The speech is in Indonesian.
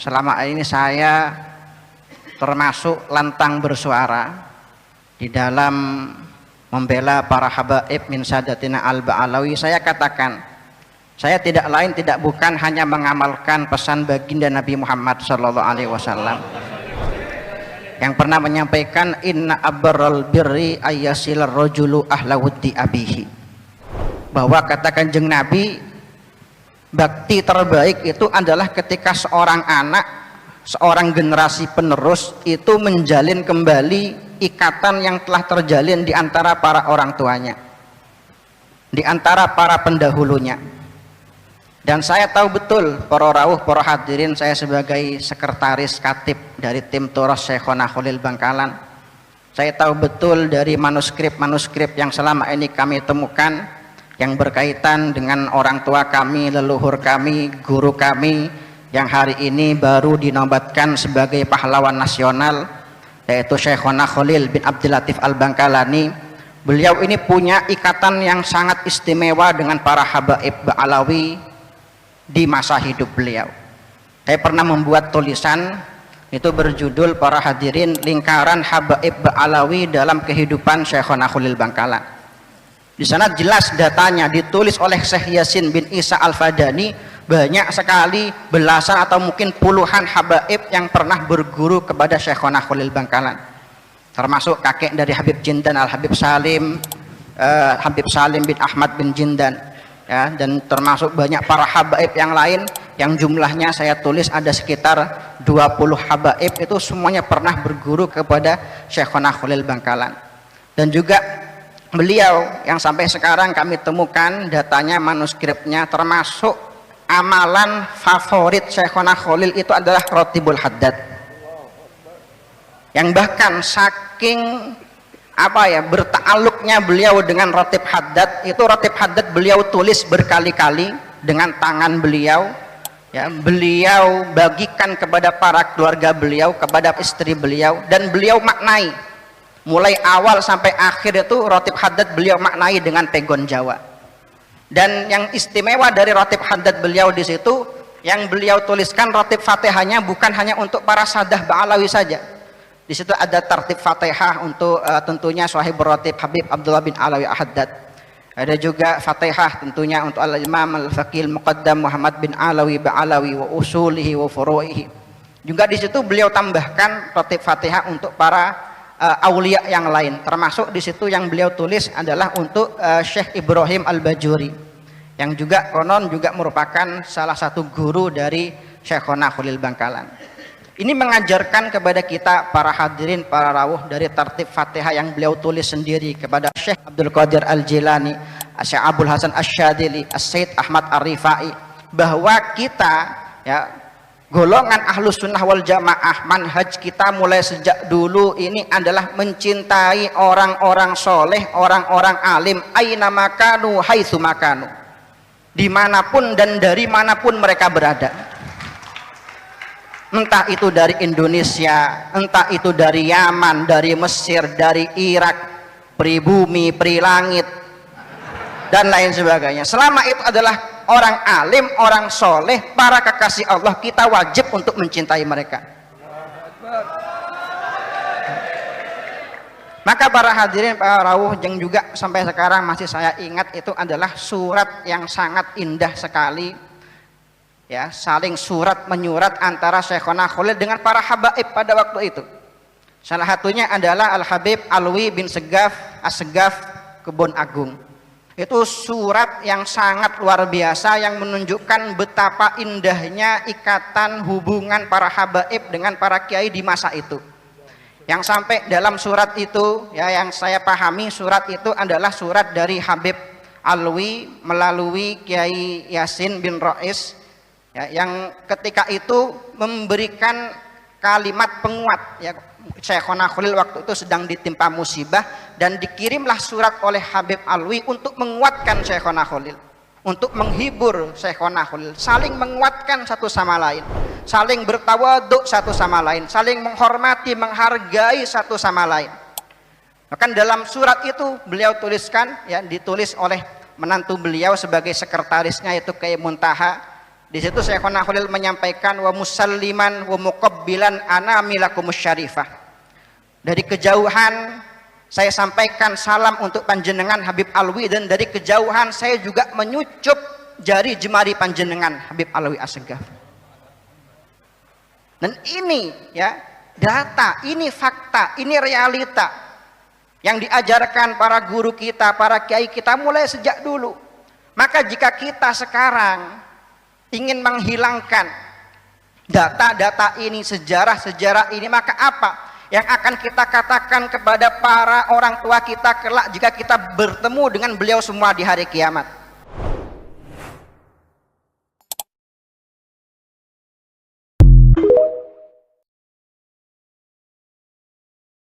selama ini saya termasuk lantang bersuara di dalam membela para habaib min Sadatina Al-Ba'alawi. Saya katakan, saya tidak lain tidak bukan hanya mengamalkan pesan baginda Nabi Muhammad SAW yang pernah menyampaikan inna abral birri ayyasilar rajulu ahla wuddi abihi, bahwa kata Kanjeng Nabi, bakti terbaik itu adalah ketika seorang anak, seorang generasi penerus itu menjalin kembali ikatan yang telah terjalin di antara para orang tuanya, di antara para pendahulunya. Dan saya tahu betul, para rawuh, para hadirin, saya sebagai sekretaris katib dari tim Turas Syekhona Khalil Bangkalan, saya tahu betul dari manuskrip-manuskrip yang selama ini kami temukan yang berkaitan dengan orang tua kami, leluhur kami, guru kami yang hari ini baru dinobatkan sebagai pahlawan nasional, yaitu Syekhona Khalil bin Abdul Latif Al-Bangkalani. Beliau ini punya ikatan yang sangat istimewa dengan para habaib Ba'alawi di masa hidup beliau. Saya pernah membuat tulisan itu berjudul, para hadirin, lingkaran habaib Ba'alawi dalam kehidupan Syekhona Khalil Bangkalan. Di sana jelas datanya ditulis oleh Syekh Yasin bin Isa Al-Fadani, banyak sekali, belasan atau mungkin puluhan habaib yang pernah berguru kepada Syekhona Khalil Bangkalan, termasuk kakek dari Habib Jindan Al-Habib Salim, Habib Salim bin Ahmad bin Jindan, ya, dan termasuk banyak para habaib yang lain yang jumlahnya saya tulis ada sekitar 20 habaib. Itu semuanya pernah berguru kepada Syekhona Khalil Bangkalan. Dan juga beliau yang sampai sekarang kami temukan datanya, manuskripnya, termasuk amalan favorit Syekhona Khalil itu adalah Rotibul Haddad, yang bahkan saking berta'alluqnya beliau dengan Rotib Haddad, itu Rotib Haddad beliau tulis berkali-kali dengan tangan beliau, ya, beliau bagikan kepada para keluarga beliau, kepada istri beliau, dan beliau maknai mulai awal sampai akhir. Itu Rotib Haddad beliau maknai dengan pegon Jawa. Dan yang istimewa dari Rotib Haddad beliau di situ, yang beliau tuliskan Rotib Fatihahnya bukan hanya untuk para sadah Ba'alawi saja. Di situ ada tertib Fatihah untuk tentunya Sahib Rotib Habib Abdullah bin Alawi Haddad. Ada juga Fatihah tentunya untuk Al-Imam Al-Faqih Muqaddam Muhammad bin Alawi Ba'alawi wa usulihi wa furu'ihi. Juga di situ beliau tambahkan Rotib Fatihah untuk para aulia yang lain, termasuk di situ yang beliau tulis adalah untuk Syekh Ibrahim Al-Bajuri, yang juga konon juga merupakan salah satu guru dari Syekhona Khalil Bangkalan. Ini mengajarkan kepada kita para hadirin, para rawuh, dari tertib Fatihah yang beliau tulis sendiri kepada Syekh Abdul Qadir Al-Jilani, Syekh Abdul Hasan Asy-Syadzili, As-Sayyid Ahmad Ar-Rifai, bahwa kita, ya, golongan Ahlus Sunnah wal Jamaah, manhaj kita mulai sejak dulu ini adalah mencintai orang-orang soleh, orang-orang alim, aina makanu haitsu makanu, dimanapun dan dari manapun mereka berada. Entah itu dari Indonesia, entah itu dari Yaman, dari Mesir, dari Irak, pribumi, prilangit, dan lain sebagainya. Selama itu adalah orang alim, orang soleh, para kekasih Allah, kita wajib untuk mencintai mereka. Maka para hadirin, para rawuh, yang juga sampai sekarang masih saya ingat, itu adalah surat yang sangat indah sekali, ya, saling surat menyurat antara Syekhona Khalil dengan para habaib pada waktu itu. Salah satunya adalah Al-Habib Alwi bin Segaf As-Segaf Kebon Agung. Itu surat yang sangat luar biasa yang menunjukkan betapa indahnya ikatan hubungan para habaib dengan para kiai di masa itu. Yang sampai dalam surat itu, ya, yang saya pahami surat itu adalah surat dari Habib Alwi melalui Kiai Yasin bin Rais, ya, yang ketika itu memberikan kalimat penguat, ya, Syekhona Khalil waktu itu sedang ditimpa musibah, dan dikirimlah surat oleh Habib Alwi untuk menguatkan Syekhona Khalil, untuk menghibur Syekhona Khalil, saling menguatkan satu sama lain, saling bertawaduk satu sama lain, saling menghormati, menghargai satu sama lain. Bahkan dalam surat itu beliau tuliskan, ya, ditulis oleh menantu beliau sebagai sekretarisnya, yaitu Kiai Muntaha, Di situ Syekhona Khalil menyampaikan wa musalliman wa muqabbilan anamilakumus syarifah. Dari kejauhan saya sampaikan salam untuk panjenengan Habib Alwi, dan dari kejauhan saya juga menyucup jari jemari panjenengan Habib Alwi Assegaf. Dan ini ya data, ini fakta, ini realita yang diajarkan para guru kita, para kiai kita mulai sejak dulu. Maka jika kita sekarang ingin menghilangkan data-data ini, sejarah-sejarah ini, maka apa yang akan kita katakan kepada para orang tua kita kelak jika kita bertemu dengan beliau semua di hari kiamat?